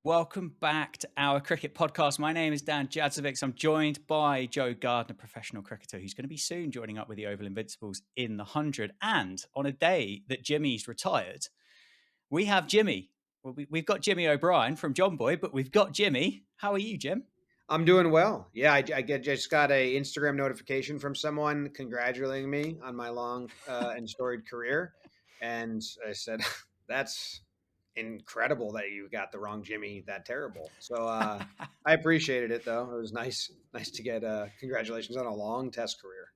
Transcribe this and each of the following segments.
Welcome back to our cricket podcast. My name is Dan Jadzovic. I'm joined by Joe Gardner, professional cricketer, who's going to be soon joining up with the Oval Invincibles in the 100. And on a day that Jimmy's retired, we have Jimmy. Well, we've got Jimmy O'Brien from JOMBOY, but we've got Jimmy. How are you, Jim? I'm doing well. Yeah, just got a Instagram notification from someone congratulating me on my long and storied career, and I said, "That's incredible that you got the wrong Jimmy that terrible." So I appreciated it though. It was nice to get congratulations on a long Test career.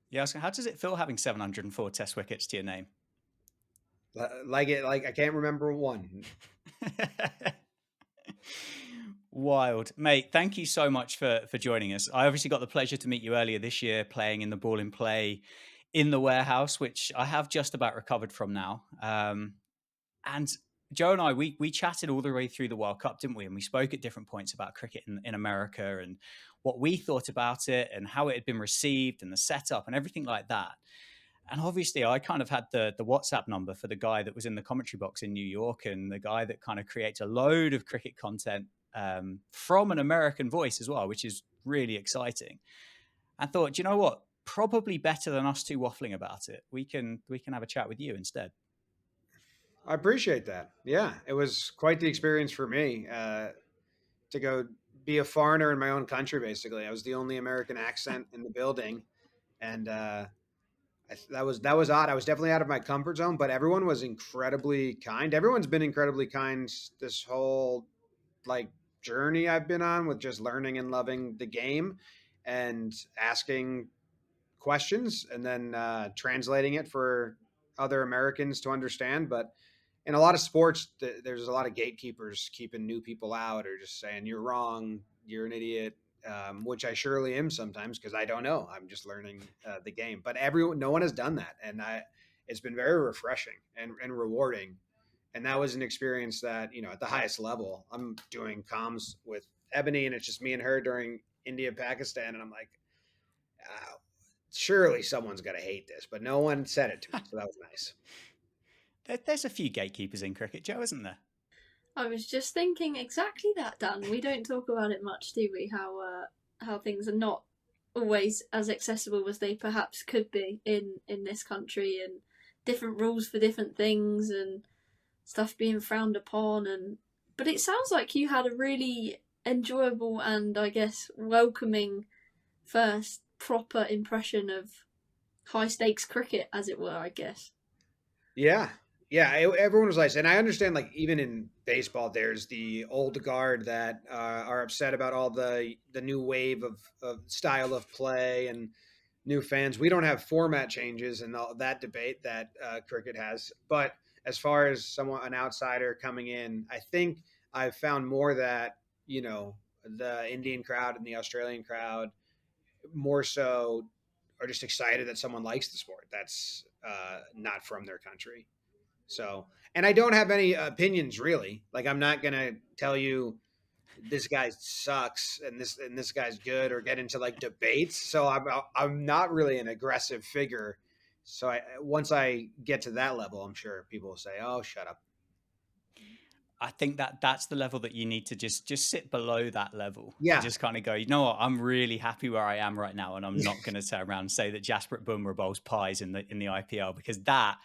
Yeah, how does it feel having 704 test wickets to your name? Like I can't remember one. Wild. Mate, thank you so much for joining us. I obviously got the pleasure to meet you earlier this year playing in the ball in play in the warehouse, which I have just about recovered from now. And Joe and I, we chatted all the way through the World Cup, didn't we? And we spoke at different points about cricket in America and what we thought about it and how it had been received and the setup and everything like that. And obviously, I kind of had the WhatsApp number for the guy that was in the commentary box in New York and the guy that kind of creates a load of cricket content from an American voice as well, which is really exciting. I thought, you know what? Probably better than us two waffling about it. We can have a chat with you instead. I appreciate that. Yeah, it was quite the experience for me to go be a foreigner in my own country. Basically, I was the only American accent in the building, and that was odd. I was definitely out of my comfort zone, but everyone was incredibly kind. Everyone's been incredibly kind this whole like journey I've been on with just learning and loving the game and asking questions and then translating it for other Americans to understand. But in a lot of sports, there's a lot of gatekeepers keeping new people out or just saying you're wrong, you're an idiot, which I surely am sometimes because I don't know. I'm just learning the game. But no one has done that, and it's been very refreshing and rewarding. And that was an experience that at the highest level, I'm doing comms with Ebony, and it's just me and her during India Pakistan, and I'm like, surely someone's gonna hate this, but no one said it to me, so that was nice. There's a few gatekeepers in cricket, Joe, isn't there? I was just thinking exactly that, Dan. We don't talk about it much, do we? How things are not always as accessible as they perhaps could be in this country, and different rules for different things, and stuff being frowned upon. And but it sounds like you had a really enjoyable and I guess welcoming first proper impression of high stakes cricket, as it were. I guess. Yeah. Yeah, everyone was nice, and I understand. Like even in baseball, there's the old guard that are upset about all the new wave of style of play and new fans. We don't have format changes and all that debate that cricket has. But as far as an outsider coming in, I think I've found more that the Indian crowd and the Australian crowd more so are just excited that someone likes the sport that's not from their country. So, and I don't have any opinions really. Like I'm not gonna tell you this guy sucks and this guy's good or get into like debates. So I'm not really an aggressive figure. So once I get to that level, I'm sure people will say, "Oh, shut up." I think that's the level that you need to just sit below that level to Yeah, just kind of go, you know what, I'm really happy where I am right now, and I'm not going to turn around and say that Jasprit Bumrah bowls pies in the IPL because that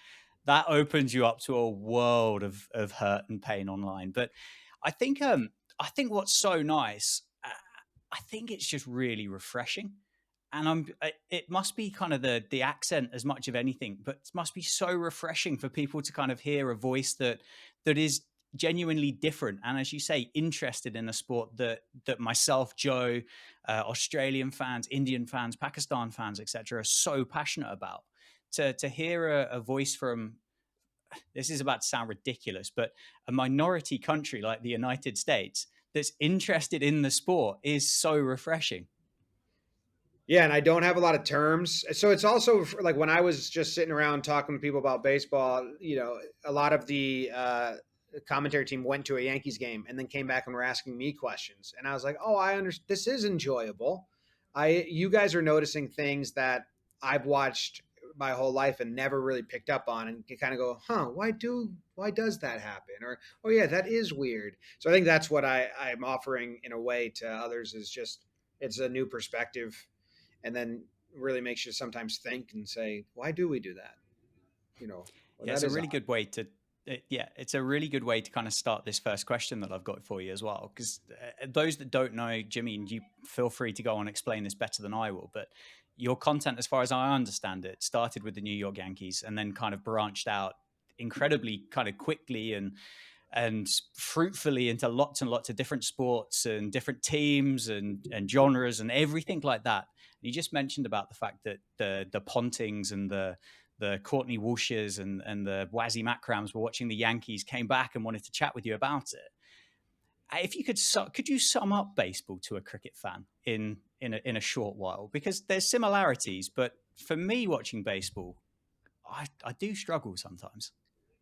opens you up to a world of hurt and pain online. But I think I think what's so nice, I think it's just really refreshing. And it must be kind of the accent as much of anything, but it must be so refreshing for people to kind of hear a voice that is genuinely different and, as you say, interested in a sport that myself, Joe, Australian fans, Indian fans, Pakistan fans, etc., are so passionate about. To hear a voice from, this is about to sound ridiculous, but a minority country like the United States that's interested in the sport is so refreshing. yeah, and I don't have a lot of terms. So it's also like when I was just sitting around talking to people about baseball, a lot of the commentary team went to a Yankees game and then came back and were asking me questions. And I was like, "Oh, I understand. This is enjoyable. You guys are noticing things that I've watched my whole life and never really picked up on, and you kind of go, huh, why does that happen? Or, oh yeah, that is weird. So I think that's what I'm offering in a way to others, is just, it's a new perspective, and then really makes you sometimes think and say, why do we do that? Well, Yeah, that it's a is really odd. good way to. Yeah, it's a really good way to kind of start this first question that I've got for you as well. Because those that don't know, Jimmy, and you feel free to go on and explain this better than I will. But your content, as far as I understand it, started with the New York Yankees and then kind of branched out incredibly kind of quickly and fruitfully into lots and lots of different sports and different teams and genres and everything like that. You just mentioned about the fact that the Pontings and the Courtney Walshes and the Wazzy Macrams were watching the Yankees, came back and wanted to chat with you about it. If you could you sum up baseball to a cricket fan in a short while? Because there's similarities, but for me watching baseball, I do struggle sometimes.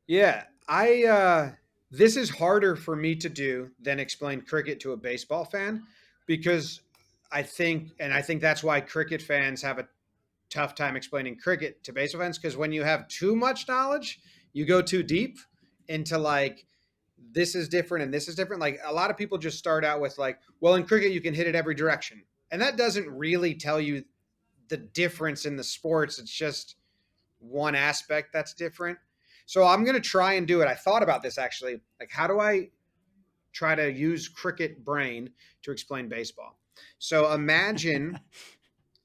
Yeah, I this is harder for me to do than explain cricket to a baseball fan, because I think that's why cricket fans have a tough time explaining cricket to baseball fans, because when you have too much knowledge, you go too deep into like, this is different and this is different. Like, a lot of people just start out with like, well, in cricket you can hit it every direction. And that doesn't really tell you the difference in the sports. It's just one aspect that's different. So I'm going to try and do it. I thought about this actually. Like, how do I try to use cricket brain to explain baseball? So imagine,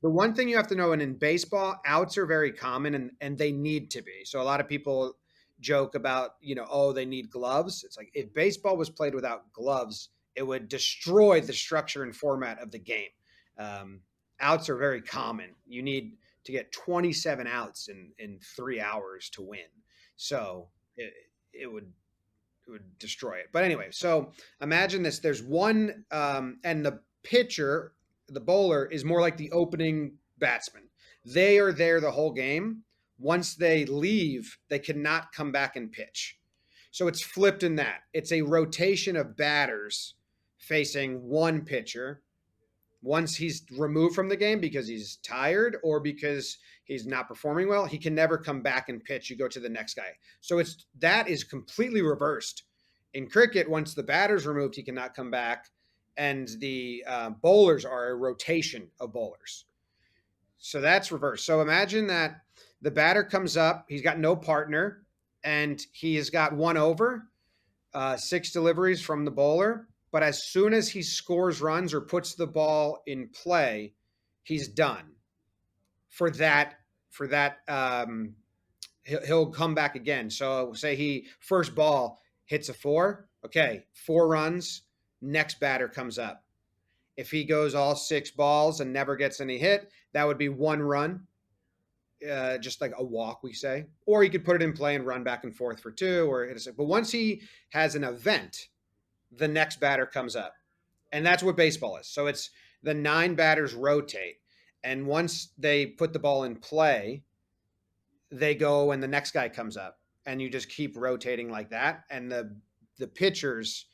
the one thing you have to know, and in baseball, outs are very common, and they need to be. So a lot of people joke about, oh, they need gloves. It's like, if baseball was played without gloves, it would destroy the structure and format of the game. Um, Outs are very common. You need to get 27 outs in 3 hours to win. So it would destroy it. But anyway, so imagine this: there's one, and the pitcher, the bowler, is more like the opening batsman. They are there the whole game. Once they leave, they cannot come back and pitch. So it's flipped in that. It's a rotation of batters facing one pitcher. Once he's removed from the game because he's tired or because he's not performing well, he can never come back and pitch. You go to the next guy. So that is completely reversed. In cricket, once the batter's removed, he cannot come back, and the bowlers are a rotation of bowlers. So that's reversed. So imagine that the batter comes up, he's got no partner, and he has got one over, 6 deliveries from the bowler. But as soon as he scores runs or puts the ball in play, he's done for that. For that, he'll come back again. So say he first ball hits a 4. Okay, 4 runs. Next batter comes up. If he goes all 6 balls and never gets any hit, that would be 1 run, just like a walk, we say. Or he could put it in play and run back and forth for 2, or hit a. But once he has an event, the next batter comes up. And that's what baseball is. So it's the 9 batters rotate. And once they put the ball in play, they go and the next guy comes up. And you just keep rotating like that. And the pitchers,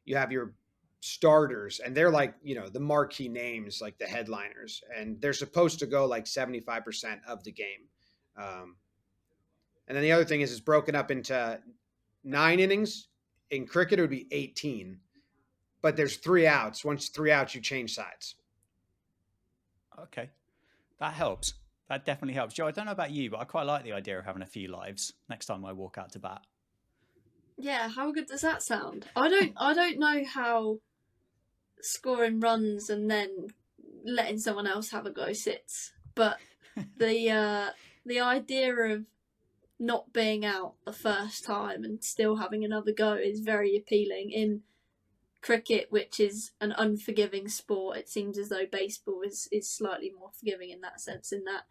you have your starters, and they're like, the marquee names, like the headliners. And they're supposed to go like 75% of the game. Um, and then the other thing is, it's broken up into 9 innings. In cricket, it would be 18, but there's 3 outs. Once 3 outs, you change sides. Okay, that helps. That definitely helps. Joe, I don't know about you, but I quite like the idea of having a few lives next time I walk out to bat. Yeah, how good does that sound? I don't know how scoring runs and then letting someone else have a go sits, but the idea of not being out the first time and still having another go is very appealing. In cricket, which is an unforgiving sport, it seems as though baseball is slightly more forgiving in that sense, in that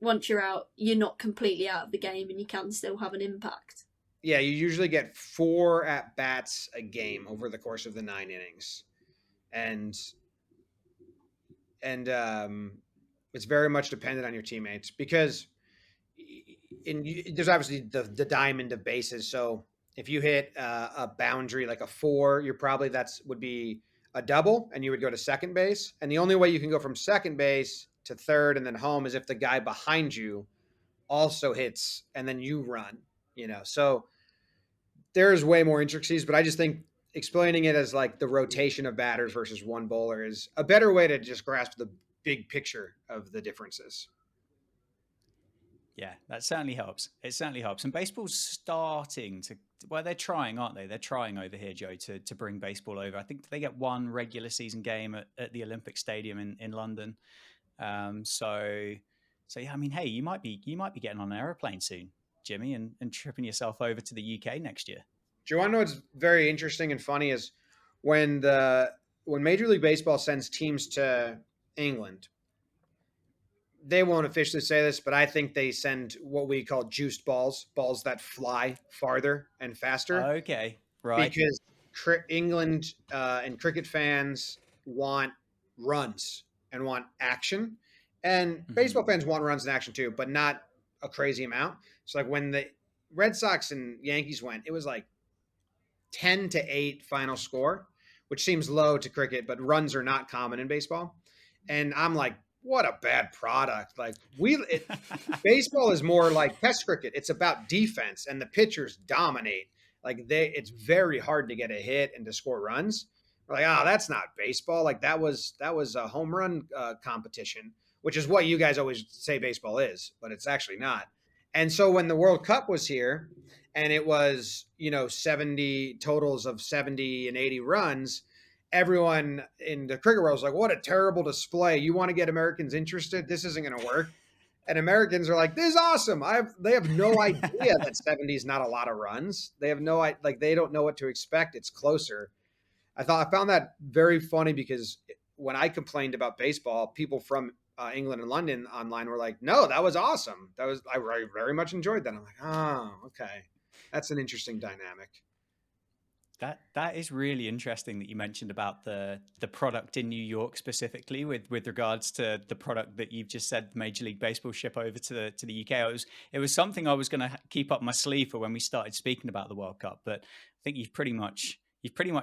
once you're out, you're not completely out of the game and you can still have an impact. Yeah, you usually get 4 at bats a game over the course of the 9 innings, and it's very much dependent on your teammates, because there's obviously the diamond of bases. So if you hit a boundary like a 4, you're probably, that's would be a double, and you would go to second base. And the only way you can go from second base to third and then home is if the guy behind you also hits and then you run, So there's way more intricacies, but I just think explaining it as like the rotation of batters versus one bowler is a better way to just grasp the big picture of the differences. Yeah, that certainly helps. It certainly helps. And baseball's starting to, well, they're trying, aren't they? They're trying over here, Joe, to bring baseball over. I think they get one regular season game at the Olympic Stadium in London. So, so yeah, I mean, hey, you might be getting on an aeroplane soon, Jimmy, and tripping yourself over to the UK next year. Do you want to know what's very interesting and funny is when when Major League Baseball sends teams to England, they won't officially say this, but I think they send what we call juiced balls, balls that fly farther and faster, Okay, right. because England and cricket fans want runs and want action, and Hmm. baseball fans want runs and action too, but not a crazy amount. So like when the Red Sox and Yankees went, it was like 10-8 final score, which seems low to cricket, but runs are not common in baseball. And I'm like, what a bad product. Like baseball is more like test cricket. It's about defense and the pitchers dominate. Like it's very hard to get a hit and to score runs. We're like, oh, that's not baseball. Like that was a home run competition, which is what you guys always say baseball is, but it's actually not. And so when the World Cup was here, and it was 70 totals of 70 and 80 runs, everyone in the cricket world was like, what a terrible display. You want to get Americans interested? This isn't going to work. And Americans are like, this is awesome. They have no idea that 70 is not a lot of runs. They have no, like, they don't know what to expect. It's closer. I found that very funny because when I complained about baseball, people from England and London online were like, "No, that was awesome. I very much enjoyed that." I'm like, "Oh, okay, that's an interesting dynamic." That is really interesting that you mentioned about the product in New York specifically with regards to the product that you've just said Major League Baseball ship over to the UK. It was something I was going to keep up my sleeve for when we started speaking about the World Cup, but I think you've pretty much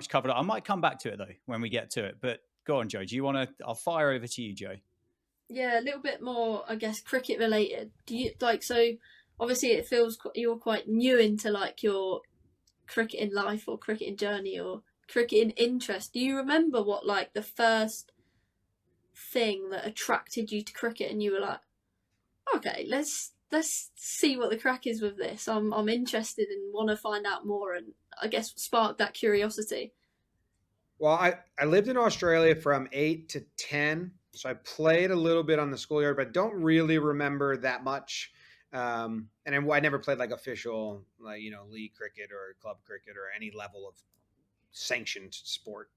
covered it. I might come back to it though when we get to it. But go on, Joe. Do you want to? I'll fire over to you, Joe. Yeah, a little bit more, I guess, cricket related. Do you like so? Obviously, it feels you're quite new into like your cricketing life or cricketing journey or cricketing interest. Do you remember what like the first thing that attracted you to cricket and you were like, okay, let's see what the crack is with this. I'm interested and want to find out more and I guess spark that curiosity. Well, I lived in Australia from 8 to 10, so I played a little bit on the schoolyard, but don't really remember that much. And I never played like official, like league cricket or club cricket or any level of sanctioned sport.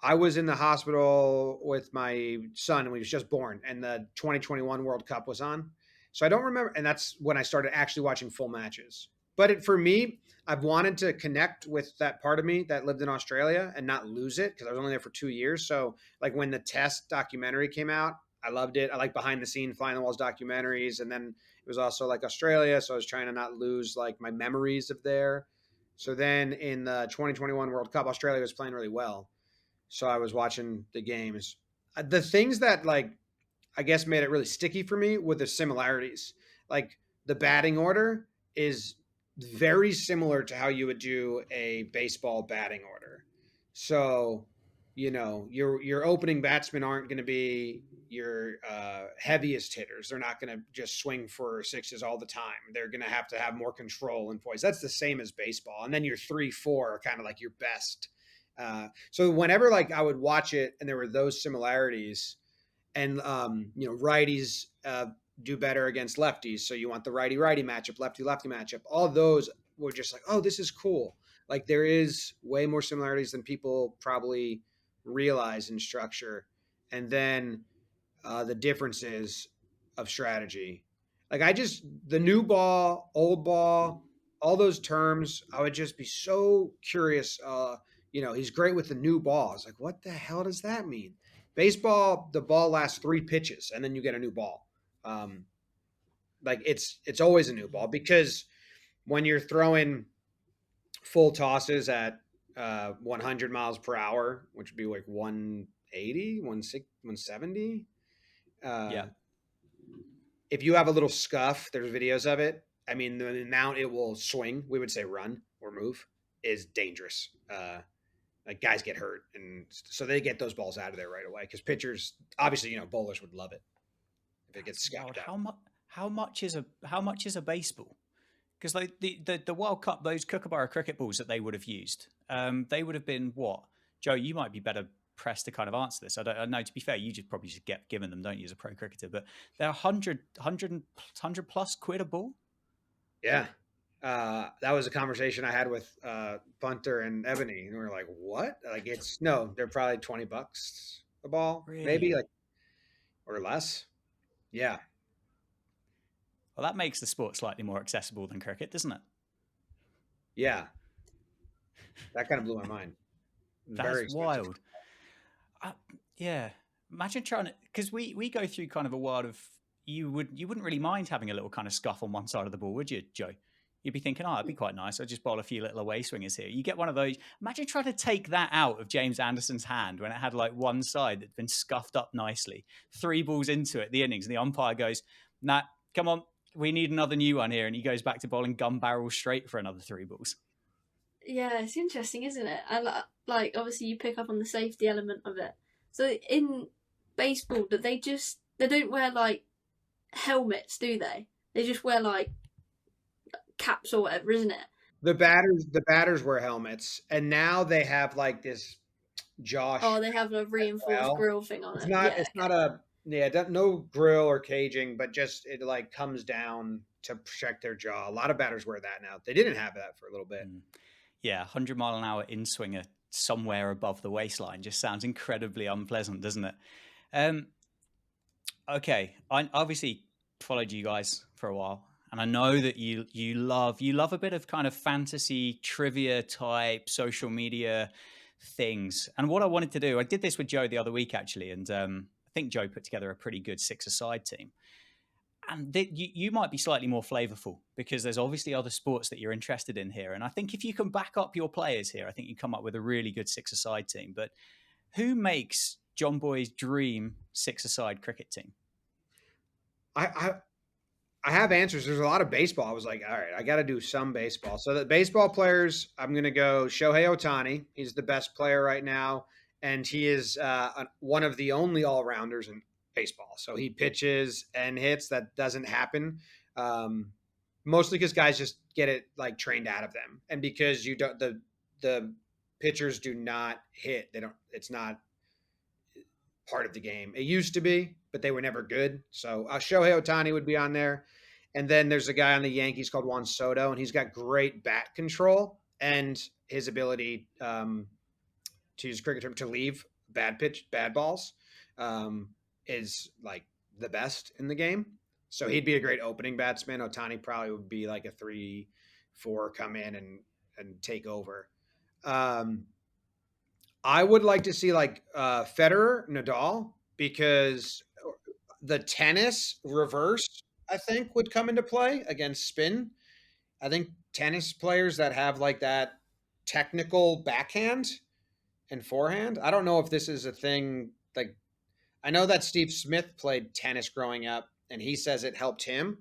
I was in the hospital with my son when he was just born, and the 2021 World Cup was on. So I don't remember, and that's when I started actually watching full matches. But for me, I've wanted to connect with that part of me that lived in Australia and not lose it because I was only there for 2 years. So, like when the Test documentary came out, I loved it. I like behind the scene fly on the walls documentaries, and then it was also like Australia, so I was trying to not lose like my memories of there. So then in the 2021 World Cup, Australia was playing really well, so I was watching the games. The things that like I guess made it really sticky for me were the similarities. Like the batting order is very similar to how you would do a baseball batting order. So, your opening batsmen aren't going to be your heaviest hitters. They're not going to just swing for sixes all the time. They're going to have more control and poise. That's the same as baseball. And then your 3-4 are kind of like your best. So whenever like I would watch it and there were those similarities, and righties do better against lefties, so you want the righty righty matchup, lefty lefty matchup. All those were just like, oh, this is cool. Like there is way more similarities than people probably realize in structure, and then the differences of strategy. Like the new ball, old ball, all those terms, I would just be so curious. He's great with the new ball. I was like, what the hell does that mean? Baseball, the ball lasts 3 pitches and then you get a new ball. Um, like it's always a new ball because when you're throwing full tosses at 100 miles per hour, which would be like 180, 160, 170, uh, Yeah. if you have a little scuff, there's videos of it. I mean, the amount it will swing, we would say run or move, is dangerous. Like guys get hurt, and so they get those balls out of there right away because pitchers, obviously, bowlers would love it if it gets That's wild. scuffed up. How much is a baseball? Because like the World Cup, those Kookaburra cricket balls that they would have used, they would have been what? Joe, you might be better pressed to kind of answer this. I don't know. To be fair, you just probably just get given them, don't you, as a pro cricketer? But they're 100 plus quid a ball. Yeah. That was a conversation I had with Bunter and Ebony, and we were like, "What? Like, it's no, they're probably $20 a ball, maybe Really? like or less." Yeah, Well, that makes the sport slightly more accessible than cricket, doesn't it? yeah, that kind of blew my mind. Very That's expensive. wild. Uh, yeah. Imagine trying to, because we go through kind of a world of you wouldn't really mind having a little kind of scuff on one side of the ball, would you, Joe? You'd be thinking, oh, it'd be quite nice. I'll just bowl a few little away swingers here. You get one of those. Imagine trying to take that out of James Anderson's hand when it had like one side that'd been scuffed up nicely. 3 balls into it, the innings, and the umpire goes, "Nah, come on, we need another new one here," and he goes back to bowling gun barrel straight for another 3 balls. Yeah, it's interesting, isn't it? And like, obviously, you pick up on the safety element of it. So in baseball, do they don't wear like helmets, do they? They just wear like caps or whatever, isn't it? The batters wear helmets, and now they have like this Oh, Josh they have a reinforced well. grill thing on It's it. not. Yeah, It's not a. Yeah, no grill or caging, but just it like comes down to protect their jaw. A lot of batters wear that now. They didn't have that for a little bit. Mm. Yeah, 100 mile an hour in swinger somewhere above the waistline just sounds incredibly unpleasant, doesn't it? Um, okay, I obviously followed you guys for a while, and I know that you love a bit of kind of fantasy trivia type social media things. And what I wanted to do, I did this with Joe the other week actually, and I think Joe put together a pretty good six-a-side team. And you might be slightly more flavorful because there's obviously other sports that you're interested in here. And I think if you can back up your players here, I think you come up with a really good six-a-side team. But who makes John Boy's dream six-a-side cricket team? I, I I have answers. There's a lot of baseball. I was like, all right, I got to do some baseball. So the baseball players, I'm going to go Shohei Otani. He's the best player right now, and he is one of the only all rounders in baseball. So he pitches and hits. That doesn't happen. Um, Mostly because guys just get it like trained out of them, and because you don't the pitchers do not hit. They don't. It's not part of the game. It used to be, but they were never good. So Shohei Otani would be on there. And then there's a guy on the Yankees called Juan Soto, and he's got great bat control and his ability to use cricket term to leave bad balls is like the best in the game. So he'd be a great opening batsman. Otani probably would be like a 3-4 come in and take over. Um, I would like to see like Federer, Nadal, because the tennis reverse, I think, would come into play against spin. I think tennis players that have like that technical backhand and forehand. I don't know if this is a thing. Like, I know that Steve Smith played tennis growing up, and he says it helped him.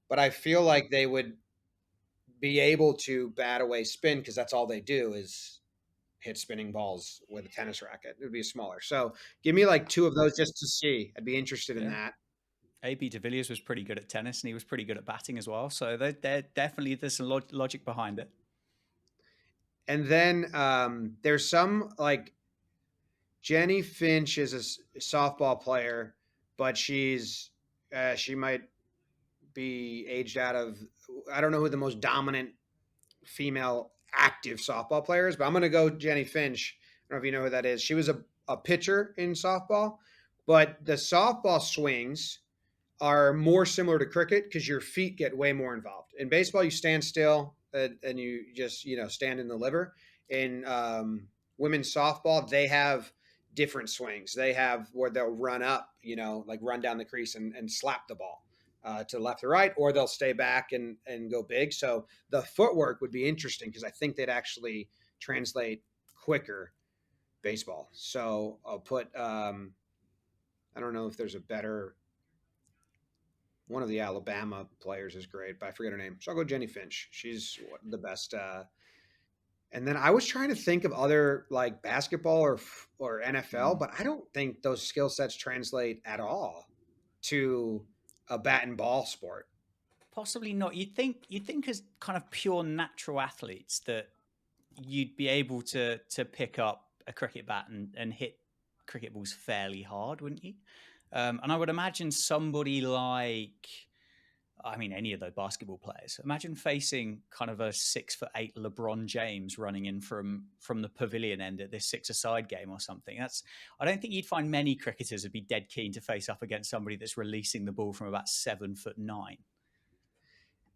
But I feel like they would be able to bat away spin because that's all they do is hit spinning balls with a tennis racket. It would be smaller. So give me like two of those just to see. I'd be interested in Yeah. that. AB de Villiers was pretty good at tennis and he was pretty good at batting as well. So there definitely there's some logic behind it. And then there's some like Jenny Finch is a softball player, but she might be aged out of. I don't know who the most dominant female active softball player is, but I'm going to go Jenny Finch. I don't know if you know who that is. She was a pitcher in softball, but the softball swings are more similar to cricket because your feet get way more involved. In baseball, you stand still and you just stand in the liver. In women's softball, they have different swings. They have where they'll run up, like run down the crease and slap the ball to the left or right, or they'll stay back and go big. So the footwork would be interesting because I think they'd actually translate quicker baseball. So I'll put. I don't know if there's a better One of the Alabama players is great, but I forget her name. So I'll go Jenny Finch. She's the best. And then I was trying to think of other like basketball or NFL, Mm. but I don't think those skill sets translate at all to a bat and ball sport. Possibly not. You'd think as kind of pure natural athletes that you'd be able to pick up a cricket bat and hit cricket balls fairly hard, wouldn't you? And I would imagine somebody like, I mean, any of those basketball players. Imagine facing kind of a 6'8" LeBron James running in from the pavilion end at this six-a-side game or something. I don't think you'd find many cricketers would be dead keen to face up against somebody that's releasing the ball from about 7'9".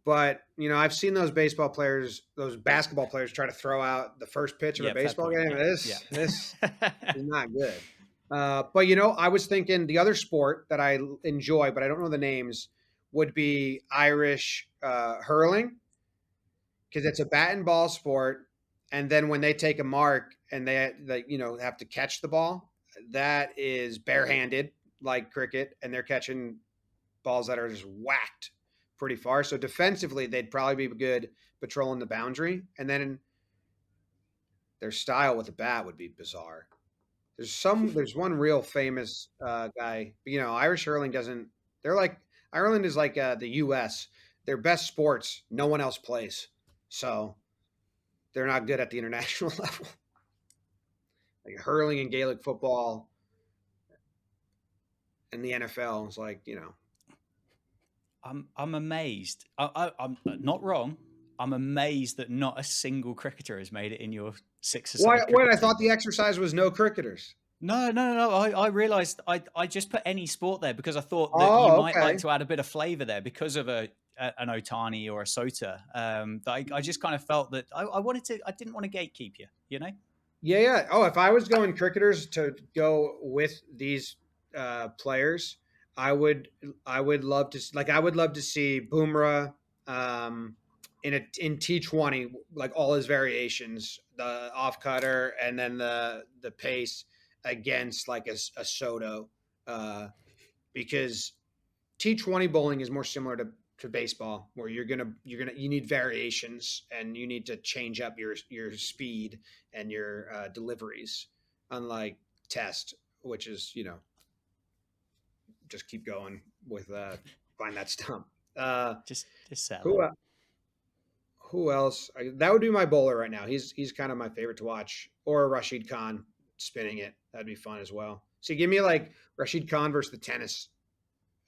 But I've seen those baseball players, those basketball players try to throw out the first pitch of a Yeah, fair baseball point. game. Yeah, This yeah. is not good. But I was thinking the other sport that I enjoy, but I don't know the names, would be Irish hurling, because it's a bat and ball sport. And then when they take a mark and they have to catch the ball, that is barehanded like cricket, and they're catching balls that are just whacked pretty far. So defensively, they'd probably be good patrolling the boundary, and then their style with the bat would be bizarre. There's one real famous guy. Irish hurling doesn't. They're like Ireland is like the U.S. Their best sports, no one else plays, so they're not good at the international level. Like hurling and Gaelic football and the NFL is like I'm amazed. I'm not wrong. I'm amazed that not a single cricketer has made it in your Why? six-a-side Wait, cricket I thought team. the exercise was no cricketers. No, no, no, no. I realised I just put any sport there because I thought that you Oh, might like okay. to add a bit of flavour there because of an Otani or a Sota. That I just kind of felt that I wanted to. I didn't want to gatekeep you. You know. Yeah, yeah. Oh, if I was going cricketers to go with these players, I would I would love to I would love to see Boomerang um, in T20, like all his variations, the off cutter and then the pace against like a Soto, uh, because T20 bowling is more similar to baseball, where you need variations and you need to change up your speed and your deliveries, unlike test, which is just keep going with find that stump. Uh, Just settle who in. uh, who else? That would be my bowler right now. He's kind of my favorite to watch, or Rashid Khan spinning it. That'd be fun as well. So give me like Rashid Khan versus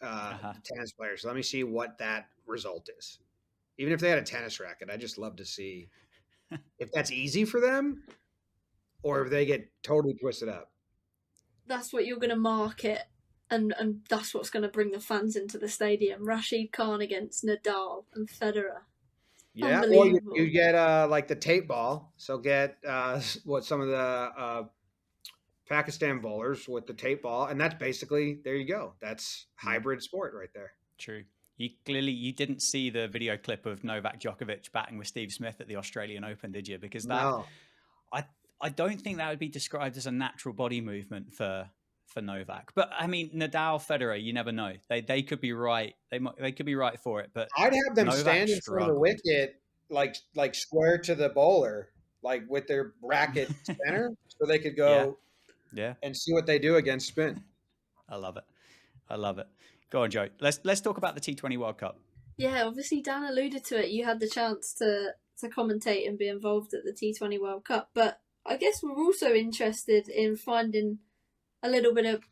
Uh-huh. the tennis players. Let me see what that result is. Even if they had a tennis racket, I just love to see if that's easy for them or if they get totally twisted up. That's what you're going to market, and that's what's going to bring the fans into the stadium. Rashid Khan against Nadal and Federer. Yeah, or you Unbelievable. get like the tape ball. So get what some of the Pakistan bowlers with the tape ball, and that's basically there you go. That's Mm, hybrid sport right there. true. You didn't see the video clip of Novak Djokovic batting with Steve Smith at the Australian Open, did you? Because No, I I don't think that would be described as a natural body movement for Novak. But I mean, Nadal, Federer, you never know. They could be right. They could be right for it. But I'd have them Novak stand in front of the struggled. wicket, like square to the bowler, like with their racket center, so they could Yeah, go yeah. and see what they do against spin. I love it. I love it. Go on, Joe. Let's talk about the T20 World Cup. Yeah, obviously Dan alluded to it. You had the chance to commentate and be involved at the T20 World Cup, but I guess we're also interested in a little bit of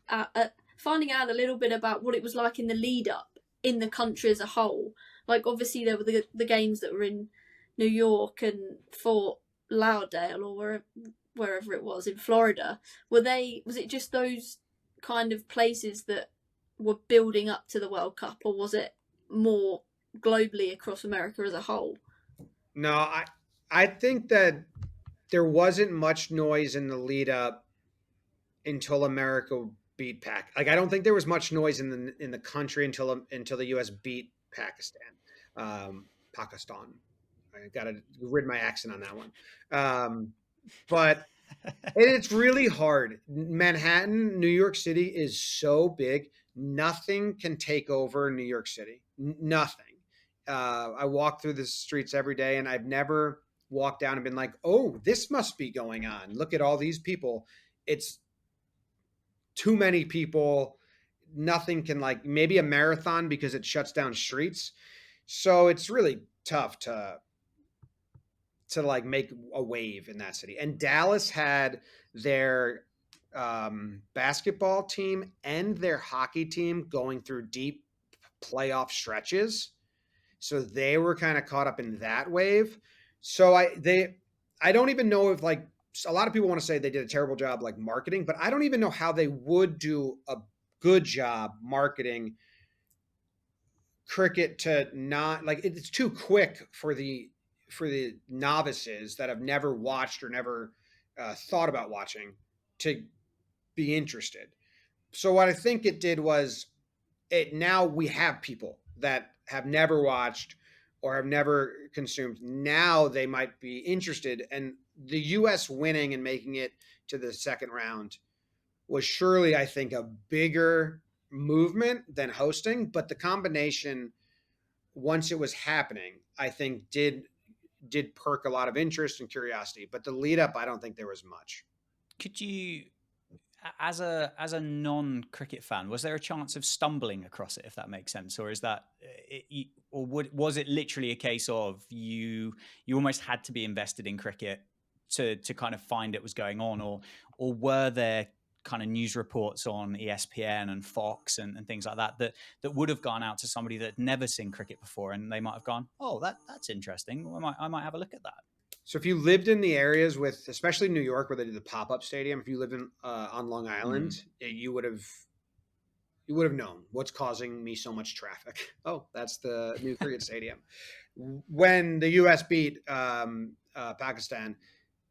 finding out a little bit about what it was like in the lead up in the country as a whole. Like obviously there were the games that were in New York and Fort Lauderdale or wherever it was in Florida. Was it just those kind of places that were building up to the World Cup, or was it more globally across America as a whole? No, I think that there wasn't much noise in the lead up until America beat Pac. Like I don't think there was much noise in the country until the U.S. beat Pakistan. Pakistan. I got to rid my accent on that one. But it's really hard. Manhattan, New York City is so big. nothing can take over New York City. Nothing. I walk through the streets every day, and I've never walked down and been like, "Oh, this must be going on. Look at all these people." It's too many people. Nothing can, like, maybe a marathon because it shuts down streets. So it's really tough to like make a wave in that city. And Dallas had their basketball team and their hockey team going through deep playoff stretches, so they were kind of caught up in that wave. So I don't even know if, like, a lot of people want to say they did a terrible job like marketing, but I don't even know how they would do a good job marketing cricket to not, like, it's too quick for the novices that have never watched or never thought about watching to be interested. So what I think it did was, it now we have people that have never watched or have never consumed. Now they might be interested, and the US winning and making it to the second round was surely, I think, a bigger movement than hosting, but the combination, once it was happening, I think did perk a lot of interest and curiosity. But the lead up, I don't think there was much. Could you, as a non cricket fan, was there a chance of stumbling across it, if that makes sense, or is that or was it literally a case of you almost had to be invested in cricket to kind of find it was going on, or were there kind of news reports on ESPN and Fox and things like that that would have gone out to somebody that had never seen cricket before, and they might have gone, oh, that's interesting, I might have a look at that. So if you lived in the areas with, especially New York, where they did the pop up stadium, if you lived in on Long Island, Mm. You would have known what's causing me so much traffic. Oh, that's the new cricket stadium. When the U.S. beat Pakistan,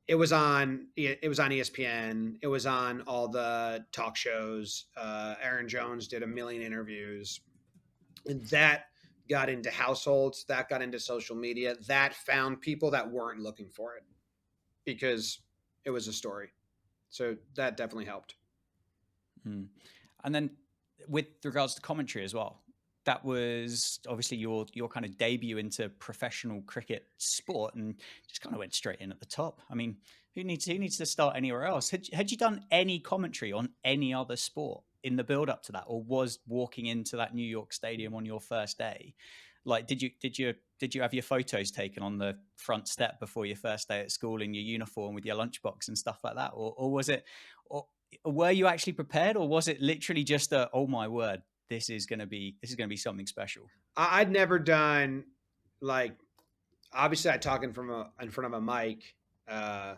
it was on ESPN. It was on all the talk shows. Aaron Jones did a million interviews, and that got into households. That got into social media. That found people that weren't looking for it because it was a story. So that definitely helped. Mm. And then with regards to commentary as well, that was obviously your kind of debut into professional cricket sport, and just kind of went straight in at the top. I mean, who needs to start anywhere else? Had you done any commentary on any other sport in the build up to that, or was walking into that New York stadium on your first day, like, did you have your photos taken on the front step before your first day at school in your uniform with your lunchbox and stuff like that, or was it, or were you actually prepared, or was it literally just a, oh my word, this is going to be something special? I'd never done, like, obviously I talk in front of a mic uh,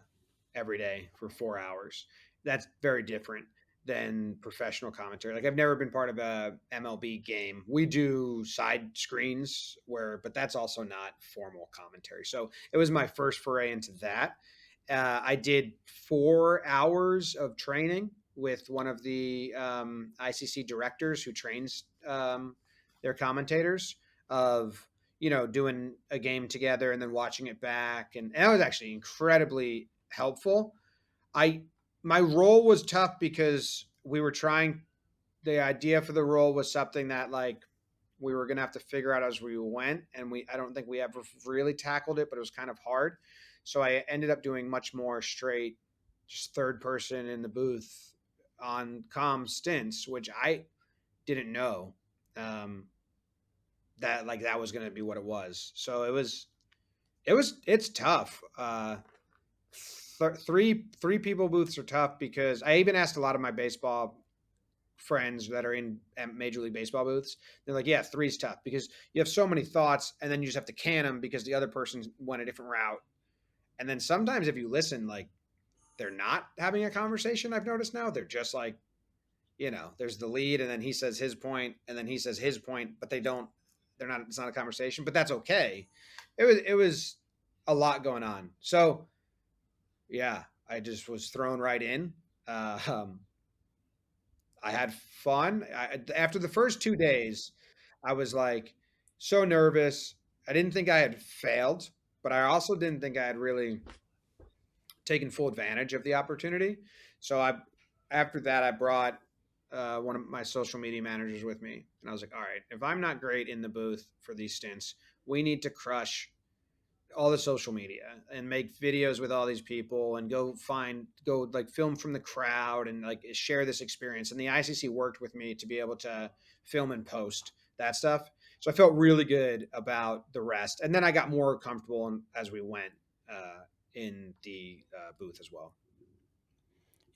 every day for 4 hours. That's very different than professional commentary. Like, I've never been part of a MLB game. We do side screens but that's also not formal commentary. So it was my first foray into that. I did 4 hours of training with one of the ICC directors who trains their commentators, of, doing a game together and then watching it back, and that was actually incredibly helpful. I My role was tough because we were trying, the idea for the role was something that, like, we were gonna have to figure out as we went, and I don't think we ever really tackled it, but it was kind of hard. So I ended up doing much more straight, just third person in the booth on calm stints, which I didn't know um, that, like, that was gonna be what it was. So it's tough. Three people booths are tough, because I even asked a lot of my baseball friends that are in Major League Baseball booths. They're like, yeah, three's tough because you have so many thoughts, and then you just have to can them because the other person went a different route. And then sometimes if you listen, like, they're not having a conversation. I've noticed now they're just like, there's the lead, and then he says his point, and then he says his point, but they don't. They're not. It's not a conversation, but that's okay. It was a lot going on. So yeah, I just was thrown right in. Uh, um, I had fun. After the first 2 days, I was like so nervous. I didn't think I had failed, but I also didn't think I had really taken full advantage of the opportunity. So after that, I brought one of my social media managers with me, and I was like, all right, if I'm not great in the booth for these stints, we need to crush all the social media and make videos with all these people and go like film from the crowd and like share this experience. And the ICC worked with me to be able to film and post that stuff. So I felt really good about the rest. And then I got more comfortable as we went in the booth as well.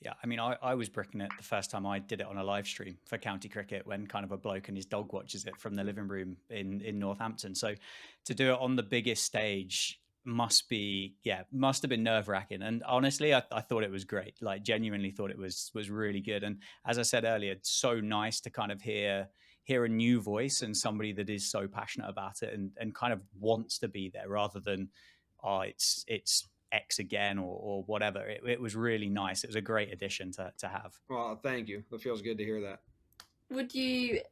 Yeah, I mean, I was bricking it the first time I did it on a live stream for county cricket when kind of a bloke and his dog watches it from the living room in Northampton. So to do it on the biggest stage must have been nerve wracking. And honestly, I thought it was great. Like genuinely thought it was really good. And as I said earlier, it's so nice to kind of hear a new voice and somebody that is so passionate about it and kind of wants to be there rather than it's X again or whatever. It was really nice. It was a great addition to have. Well, thank you. It feels good to hear that. Would you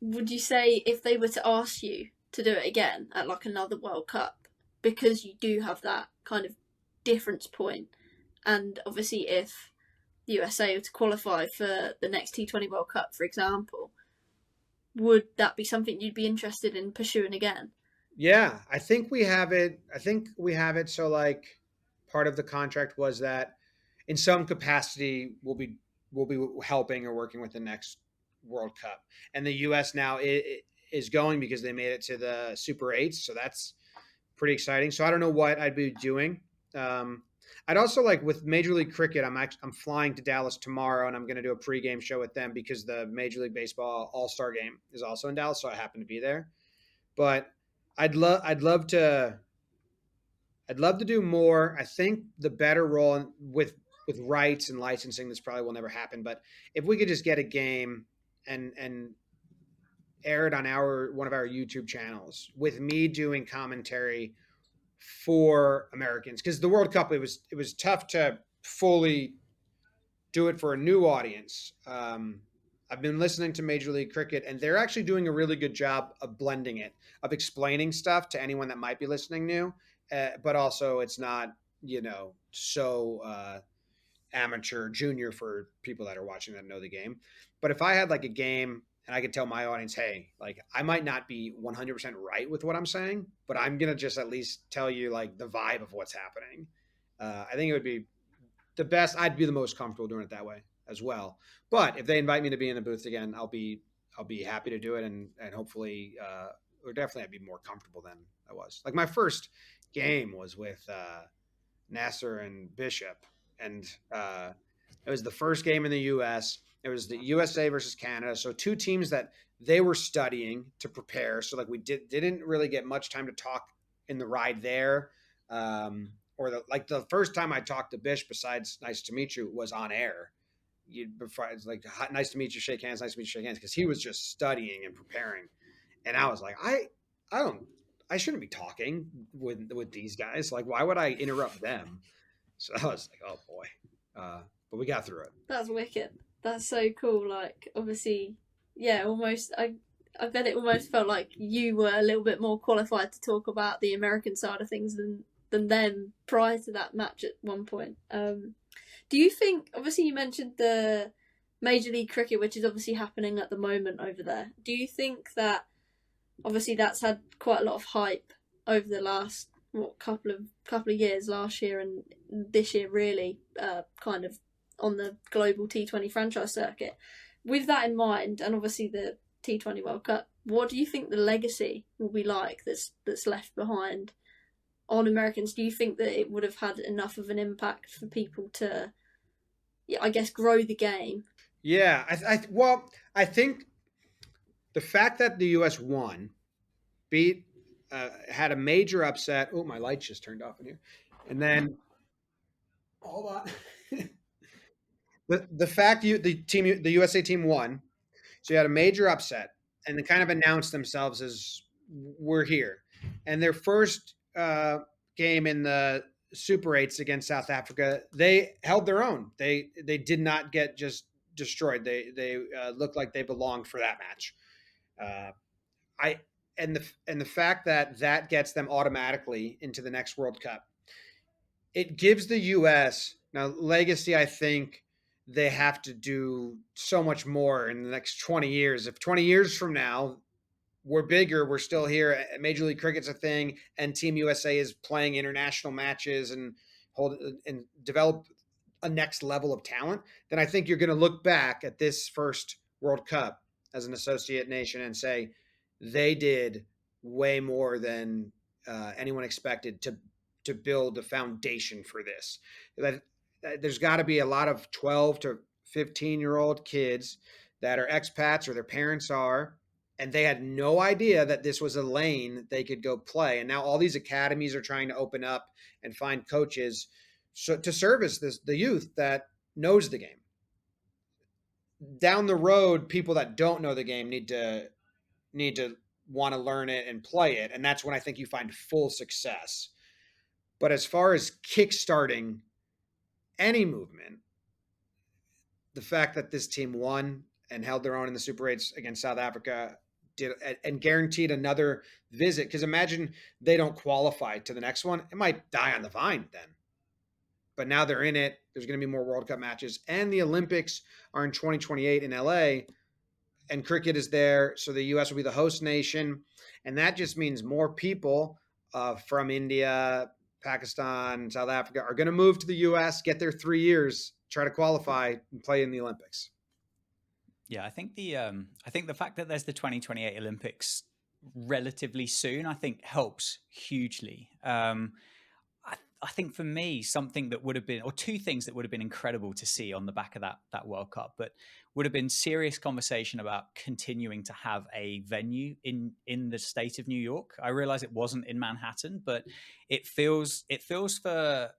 would you say if they were to ask you to do it again at like another World Cup, because you do have that kind of difference point, and obviously if the USA were to qualify for the next T20 World Cup, for example, would that be something you'd be interested in pursuing again? Yeah, I think we have it. I think we have it. So like part of the contract was that in some capacity we'll be helping or working with the next World Cup. And the US now is going because they made it to the Super 8s, so that's pretty exciting. So I don't know what I'd be doing. Um, I'd also like with Major League Cricket. I'm flying to Dallas tomorrow, and I'm going to do a pregame show with them because the Major League Baseball All Star Game is also in Dallas, so I happen to be there. But I'd love to do more. I think the better role with rights and licensing, this probably will never happen. But if we could just get a game and air it on our one of our YouTube channels with me doing commentary for Americans, because the World Cup it was tough to fully do it for a new audience. I've been listening to Major League Cricket, and they're actually doing a really good job of blending it, of explaining stuff to anyone that might be listening new. But also, it's not so amateur junior for people that are watching that know the game. But if I had like a game and I could tell my audience, hey, like I might not be 100% right with what I'm saying, but I'm gonna just at least tell you like the vibe of what's happening. I think it would be the best. I'd be the most comfortable doing it that way as well. But if they invite me to be in the booth again, I'll be happy to do it, and hopefully, or definitely, I'd be more comfortable than I was. Like my first game was with Nasser and Bishop, and it was the first game in the U.S. It was the USA versus Canada, so two teams that they were studying to prepare. So like we didn't really get much time to talk in the ride there. Or the first time I talked to Bish, besides "Nice to meet you," was on air. Before it's like "Nice to meet you," shake hands, "Nice to meet you," shake hands, because he was just studying and preparing, and I was like, I don't, I shouldn't be talking with these guys. Like, why would I interrupt them? So I was like, oh boy, but we got through it. That's wicked. That's so cool. Like, obviously, yeah, almost. I bet it almost felt like you were a little bit more qualified to talk about the American side of things than them prior to that match at one point. Do you think? Obviously, you mentioned the Major League Cricket, which is obviously happening at the moment over there. Do you think that obviously that's had quite a lot of hype over the last couple of years, last year and this year, really, kind of on the global T20 franchise circuit. With that in mind, and obviously the T20 World Cup, what do you think the legacy will be like that's left behind on Americans? Do you think that it would have had enough of an impact for people to, yeah, I guess, grow the game? Yeah, well, I think the fact that the U.S. won, beat, had a major upset. Oh, my lights just turned off in here, and then hold on. The fact the USA team won, so you had a major upset, and they kind of announced themselves as we're here. And their first game in the Super Eights against South Africa, they held their own. They did not get just destroyed. They looked like they belonged for that match. Uh, I and the fact that that gets them automatically into the next World Cup, it gives the U.S. now legacy. I think they have to do so much more in the next 20 years. If 20 years from now we're bigger, we're still here, Major League Cricket's a thing, and Team USA is playing international matches and hold and develop a next level of talent, then I think you're going to look back at this first World Cup as an associate nation and say they did way more than anyone expected to build a foundation for this. That there's got to be a lot of 12 to 15-year-old kids that are expats or their parents are, and they had no idea that this was a lane they could go play. And now all these academies are trying to open up and find coaches to service the youth that knows the game. Down the road, people that don't know the game need to want to learn it and play it, and that's when I think you find full success. But as far as kickstarting any movement, the fact that this team won and held their own in the Super 8s against South Africa did and guaranteed another visit, because imagine they don't qualify to the next one, it might die on the vine then. But now they're in it. There's going to be more World Cup matches, and the Olympics are in 2028 in LA, and cricket is there. So the US will be the host nation. And that just means more people from India, Pakistan, South Africa are going to move to the US, get their 3 years, try to qualify and play in the Olympics. Yeah, I think the fact that there's the 2028 Olympics relatively soon, I think helps hugely. I think for me, something that would have been, or two things that would have been incredible to see on the back of that World Cup, but would have been serious conversation about continuing to have a venue in the state of New York. I realize it wasn't in Manhattan, but it feels for,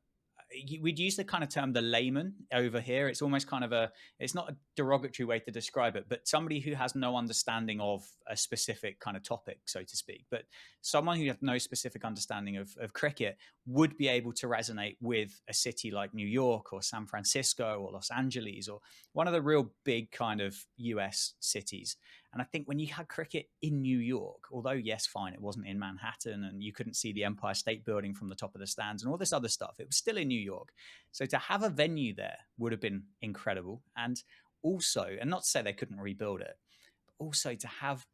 we'd use the kind of term the layman over here. It's almost kind of it's not a derogatory way to describe it, but somebody who has no understanding of a specific kind of topic, so to speak. But someone who has no specific understanding of cricket would be able to resonate with a city like New York or San Francisco or Los Angeles or one of the real big kind of US cities. And I think when you had cricket in New York, although, yes, fine, it wasn't in Manhattan and you couldn't see the Empire State Building from the top of the stands and all this other stuff, it was still in New York. So to have a venue there would have been incredible. And also, and not to say they couldn't rebuild it, but also to have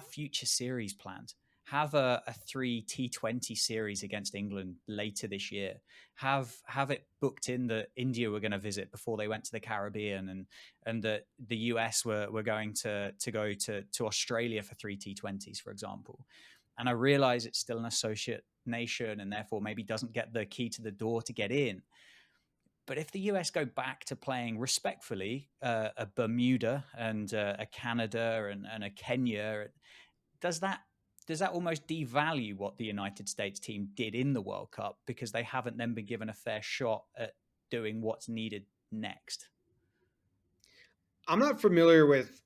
future series planned. Have a three T20 series against England later this year. Have it booked in that India were going to visit before they went to the Caribbean, and that the US were going to go to Australia for three T20s, for example. And I realize it's still an associate nation and therefore maybe doesn't get the key to the door to get in. But if the US go back to playing respectfully a Bermuda and a Canada and a Kenya, does that almost devalue what the United States team did in the World Cup because they haven't then been given a fair shot at doing what's needed next? I'm not familiar with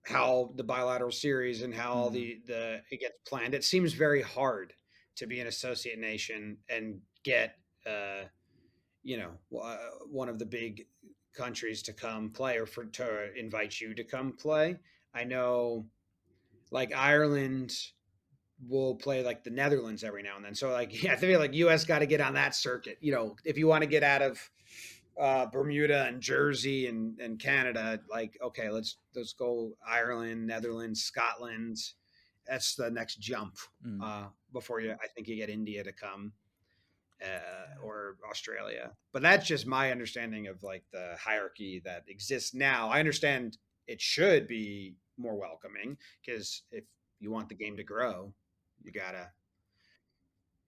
how the bilateral series and how all Mm, the it gets planned. It seems very hard to be an associate nation and get one of the big countries to come play or for to invite you to come play. I know like Ireland will play like the Netherlands every now and then. So like yeah, I feel like US got to get on that circuit. If you want to get out of Bermuda and Jersey and Canada, like okay, let's go Ireland, Netherlands, Scotland. That's the next jump mm. before I think you get India to come or Australia. But that's just my understanding of like the hierarchy that exists now. I understand it should be more welcoming because if you want the game to grow, you gotta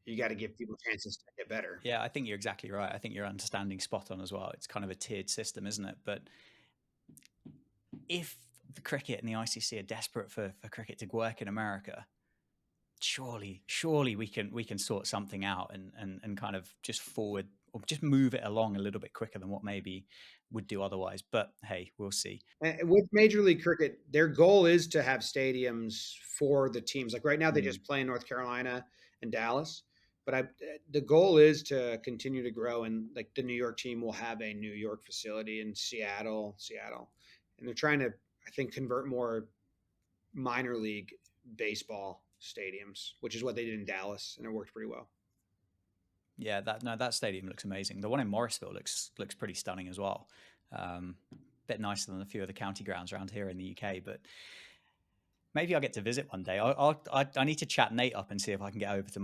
you gotta give people chances to get better. Yeah, I think you're exactly right. I think you're understanding spot on as well. It's kind of a tiered system, isn't it? But if the cricket and the ICC are desperate for cricket to work in America, surely we can sort something out and kind of just forward or just move it along a little bit quicker than what maybe would do otherwise. But hey, we'll see. And with Major League Cricket, their goal is to have stadiums for the teams. Like right now, they Mm. just play in North Carolina and Dallas. But the goal is to continue to grow, and like the New York team will have a New York facility in Seattle, and they're trying to, I think, convert more minor league baseball stadiums, which is what they did in Dallas, and it worked pretty well. Yeah, that stadium looks amazing. The one in Morrisville looks pretty stunning as well. Bit nicer than a few of the county grounds around here in the UK, but maybe I'll get to visit one day. I need to chat Nate up and see if I can get over to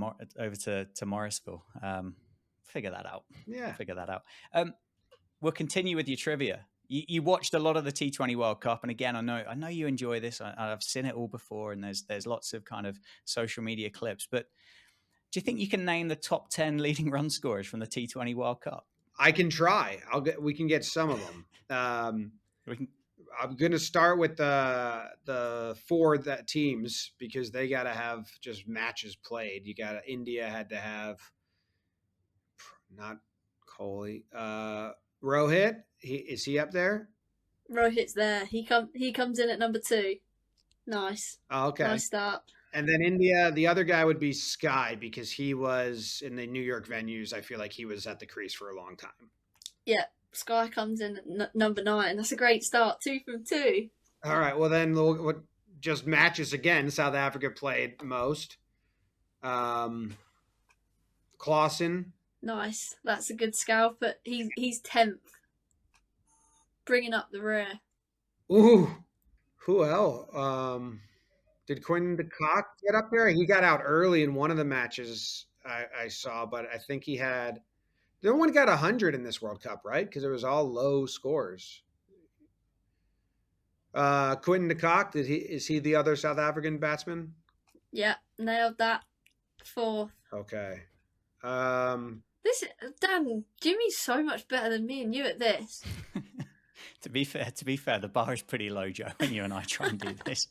Morrisville. Figure that out. Yeah. We'll figure that out. We'll continue with your trivia. You watched a lot of the T20 World Cup, and again, I know you enjoy this. I've seen it all before, and there's lots of kind of social media clips. But do you think you can name the top 10 leading run scorers from the T20 World Cup? I can try. We can get some of them. I'm going to start with the four teams because they got to have just matches played. India had to have not Kohli. Rohit, is he up there? Rohit's there. He comes in at number 2. Nice. Oh, okay. Nice start. And then India, the other guy would be Sky because he was in the New York venues. I feel like he was at the crease for a long time. Yeah, Sky comes in at number 9. That's a great start. 2 from 2. All right. Well, then we'll just matches again. South Africa played most. Clausen. Nice. That's a good scalp, but he's 10th. Bringing up the rear. Ooh. Who else? Did Quinn de Kock get up there? He got out early in one of the matches I saw, but I think he had. No one got 100 in this World Cup, right? Because it was all low scores. Quinton de Kock, is he the other South African batsman? Yeah, nailed that. 4th. Okay. Dan, Jimmy's so much better than me and you at this. To be fair, the bar is pretty low, Joe, when you and I try and do this.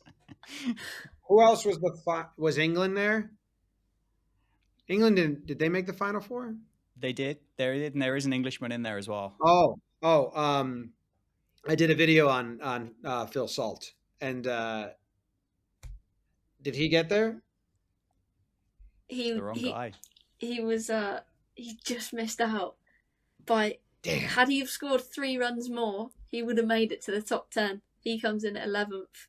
Who else was England there? England did they make the Final Four? They did. And there is an Englishman in there as well. I did a video on Phil Salt, and did he get there? The wrong guy. He was he just missed out by. Damn. Had he have scored 3 runs more, he would have made it to the top 10. He comes in at 11th.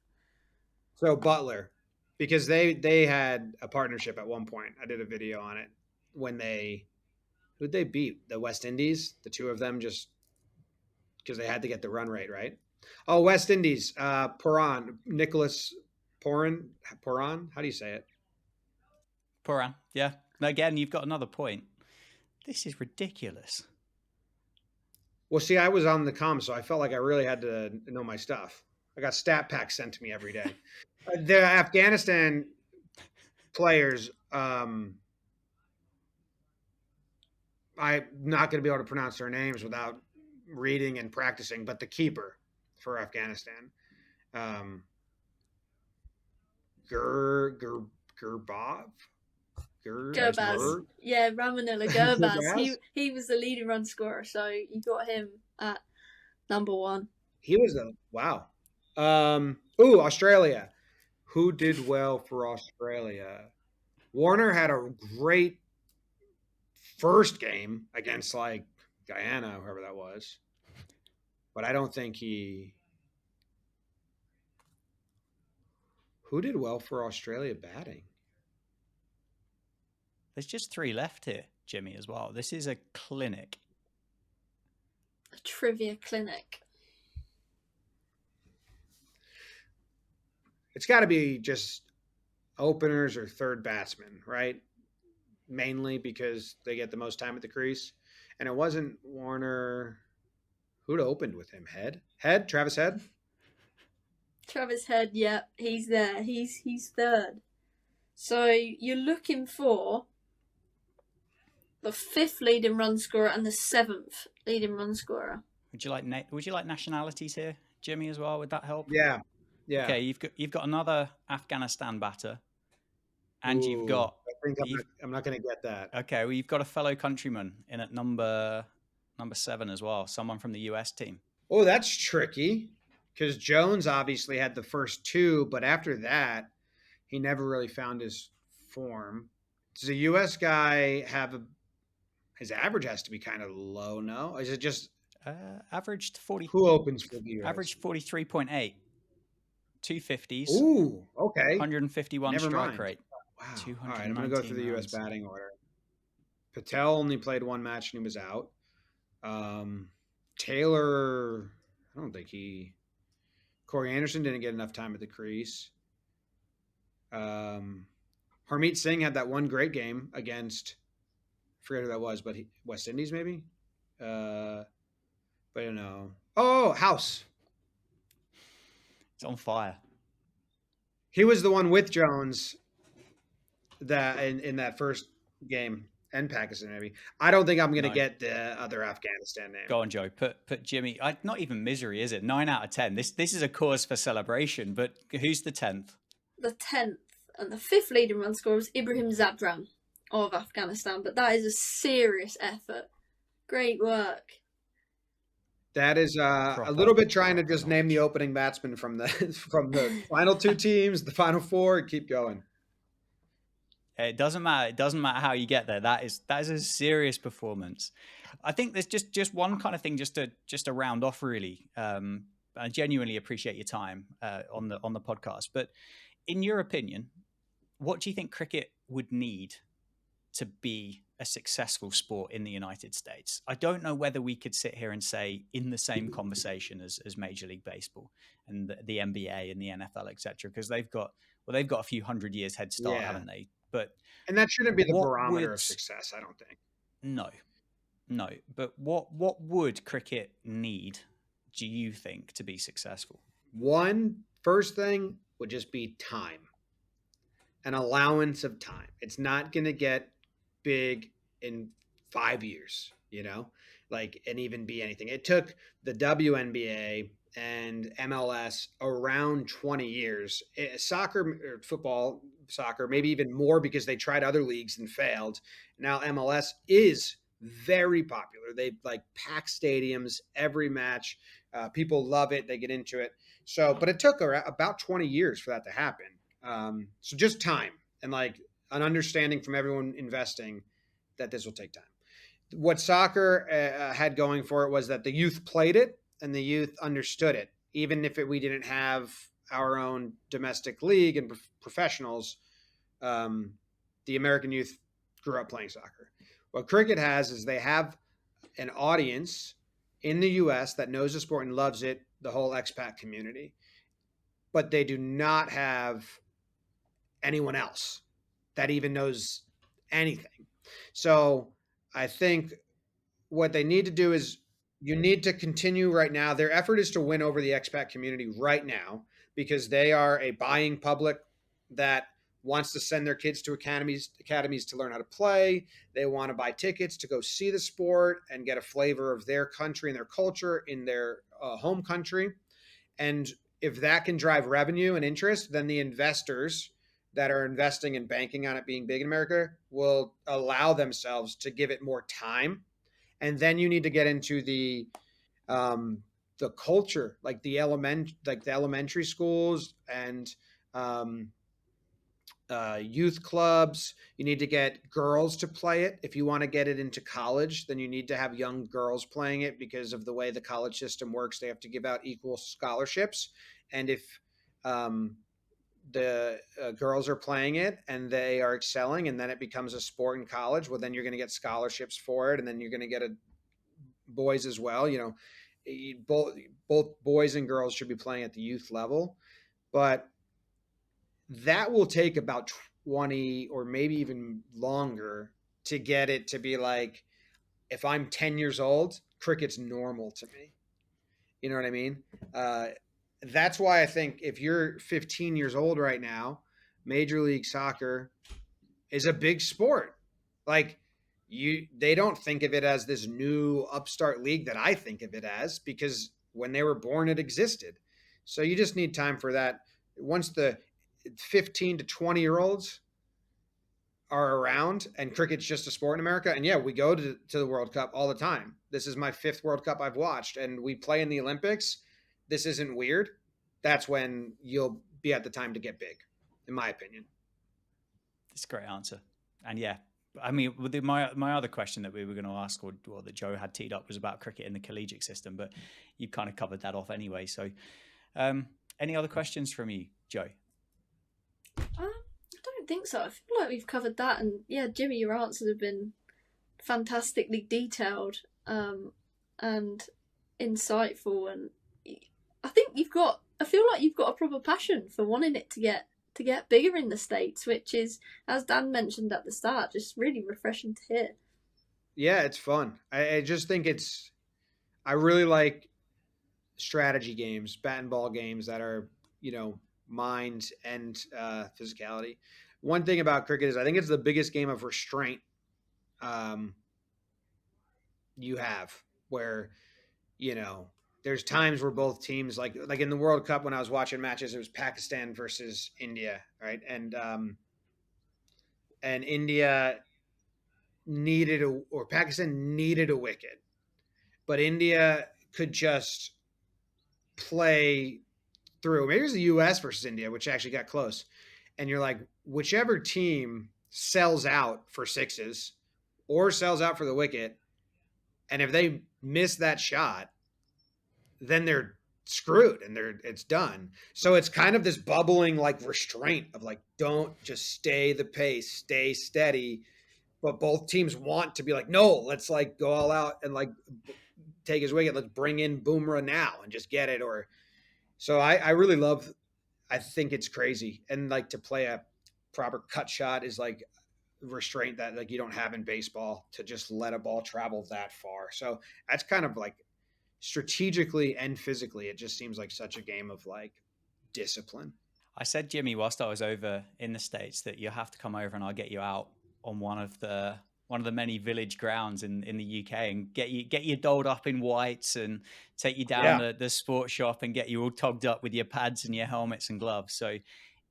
So Butler, because they had a partnership at one point. I did a video on it when who'd they beat? The West Indies, the two of them, just because they had to get the run rate, right? Oh, West Indies, Nicholas Poran. How do you say it? Poran, yeah. Again, you've got another point. This is ridiculous. Well, see, I was on the comm, so I felt like I really had to know my stuff. I got stat packs sent to me every day. The Afghanistan players, I'm not going to be able to pronounce their names without reading and practicing, but the keeper for Afghanistan, Gurbaz. Yeah, Ramanullah Gurbaz. He was the leading run scorer, so you got him at number 1. He was wow. Australia. Who did well for Australia? Warner had a great first game against like Guyana, whoever that was. But I don't think Who did well for Australia batting? There's just 3 left here, Jimmy, as well. This is a clinic. A trivia clinic. It's got to be just openers or third batsmen, right? Mainly because they get the most time at the crease. And it wasn't Warner. Who'd opened with him? Travis Head? Travis Head, yeah, he's there. He's 3rd. So you're looking for the 5th leading run scorer and the 7th leading run scorer. Would you like nationalities here, Jimmy, as well? Would that help? Yeah. Okay, you've got another Afghanistan batter, and you've got. I think I'm not going to get that. Okay, well, you've got a fellow countryman in at number 7 as well. Someone from the US team. Oh, that's tricky because Jones obviously had the first 2, but after that, he never really found his form. Does a US guy have his average has to be kind of low? No, is it just averaged 40? Who opens for the US? Averaged 43.8. 250s. Ooh, okay. 151 strike rate. Wow. All right, I'm going to go through the U.S. batting order. Patel only played one match and he was out. Taylor, I don't think he. Corey Anderson didn't get enough time at the crease. Um, Harmeet Singh had that one great game against, I forget who that was, but West Indies maybe. But you know, oh, House. It's on fire. He was the one with Jones that in that first game and Pakistan maybe. I don't think I'm gonna No. get the other Afghanistan name. Go on, Joe. Put Jimmy. Not even misery, is it? 9 out of 10. This is a cause for celebration. But who's the 10th? The 10th and the 5th leading run scorer was Ibrahim Zabran of Afghanistan, but that is a serious effort. Great work. That is a little bit trying to just name the opening batsman from the from the final two teams, the final four, and keep going. It doesn't matter. It doesn't matter how you get there. That is a serious performance. I think there's just one kind of thing just to round off really. I genuinely appreciate your time on the podcast. But in your opinion, what do you think cricket would need to be a successful sport in the United States? I don't know whether we could sit here and say in the same conversation as Major League Baseball and the NBA and the NFL, etc., because they've got a few hundred years head start, haven't they? But and that shouldn't be the what barometer would of success, I don't think. no. But what would cricket need, do you think, to be successful? One first thing would just be time, an allowance of time. It's not going to get big in 5 years, and even be anything. It took the WNBA and MLS around 20 years. Soccer, maybe even more because they tried other leagues and failed. Now MLS is very popular. They like pack stadiums every match. People love it. They get into it. So, but it took about 20 years for that to happen. So just time and like an understanding from everyone investing that this will take time. What soccer had going for it was that the youth played it and the youth understood it, even if we didn't have our own domestic league and professionals. The American youth grew up playing soccer. What cricket has is they have an audience in the U.S. that knows the sport and loves it, the whole expat community, but they do not have anyone else that even knows anything. So I think what they need to do is you need to continue right now. Their effort is to win over the expat community right now because they are a buying public that wants to send their kids to academies to learn how to play. They want to buy tickets to go see the sport and get a flavor of their country and their culture in their home country. And if that can drive revenue and interest, then the investors that are investing and banking on it being big in America will allow themselves to give it more time. And then you need to get into the culture, like the elementary schools and youth clubs. You need to get girls to play it. If you want to get it into college, then you need to have young girls playing it because of the way the college system works. They have to give out equal scholarships. And if the girls are playing it and they are excelling and then it becomes a sport in college, well, then you're going to get scholarships for it. And then you're going to get boys as well. Both boys and girls should be playing at the youth level. But that will take about 20 or maybe even longer to get it to be like, if I'm 10 years old, cricket's normal to me. You know what I mean? That's why I think if you're 15 years old right now, Major League Soccer is a big sport. Like they don't think of it as this new upstart league that I think of it as, because when they were born, it existed. So you just need time for that. Once the 15 to 20-year-olds are around and cricket's just a sport in America. And yeah, we go to the World Cup all the time. This is my 5th World Cup I've watched, and we play in the Olympics. This isn't weird. That's when you'll be at the time to get big, in my opinion. That's a great answer. And yeah, I mean, my other question that we were going to ask, or that Joe had teed up, was about cricket in the collegiate system, but you kind of covered that off anyway. So any other questions from you, Joe? I don't think so. I feel like we've covered that, and yeah, Jimmy, your answers have been fantastically detailed, and insightful, and I think I feel like you've got a proper passion for wanting it to get bigger in the States, which is, as Dan mentioned at the start, just really refreshing to hear. Yeah, it's fun. I just think I really like strategy games, bat and ball games that are, you know, mind and physicality. One thing about cricket is I think it's the biggest game of restraint um, you have, where you know there's times where both teams like in the World Cup when I was watching matches, it was Pakistan versus India, right? And India needed a or Pakistan needed a wicket, but India could just play through. Maybe it was the U.S. versus India, which actually got close. And you're like, whichever team sells out for sixes or sells out for the wicket, and if they miss that shot, then they're screwed and it's done. So it's kind of this bubbling like restraint of like, don't just stay the pace, stay steady. But both teams want to be like, no, let's like go all out and like take his wicket. Let's bring in Boomerang now and just get it. Or so I really love. I think it's crazy, and like to play a proper cut shot is like restraint that like you don't have in baseball to just let a ball travel that far. So that's kind of like strategically and physically, it just seems like such a game of like discipline. I said, Jimmy, whilst I was over in the States, that you have to come over and I'll get you out on one of the many village grounds in the UK and get you dolled up in whites and take you down Yeah, the sports shop and get you all togged up with your pads and your helmets and gloves. So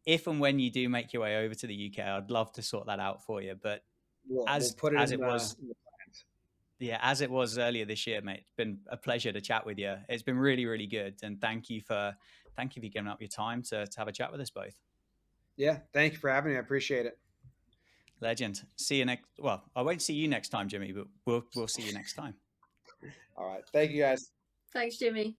if and when you do make your way over to the UK, I'd love to sort that out for you. But we'll put it as in it was, the plans. yeah, as it was earlier this year, mate, it's been a pleasure to chat with you. It's been really, really good, and thank you for giving up your time to have a chat with us both. Yeah, thank you for having me. I appreciate it. Legend. See you next. Well, I won't see you next time, Jimmy, but we'll see you next time. All right, thank you guys. Thanks, Jimmy.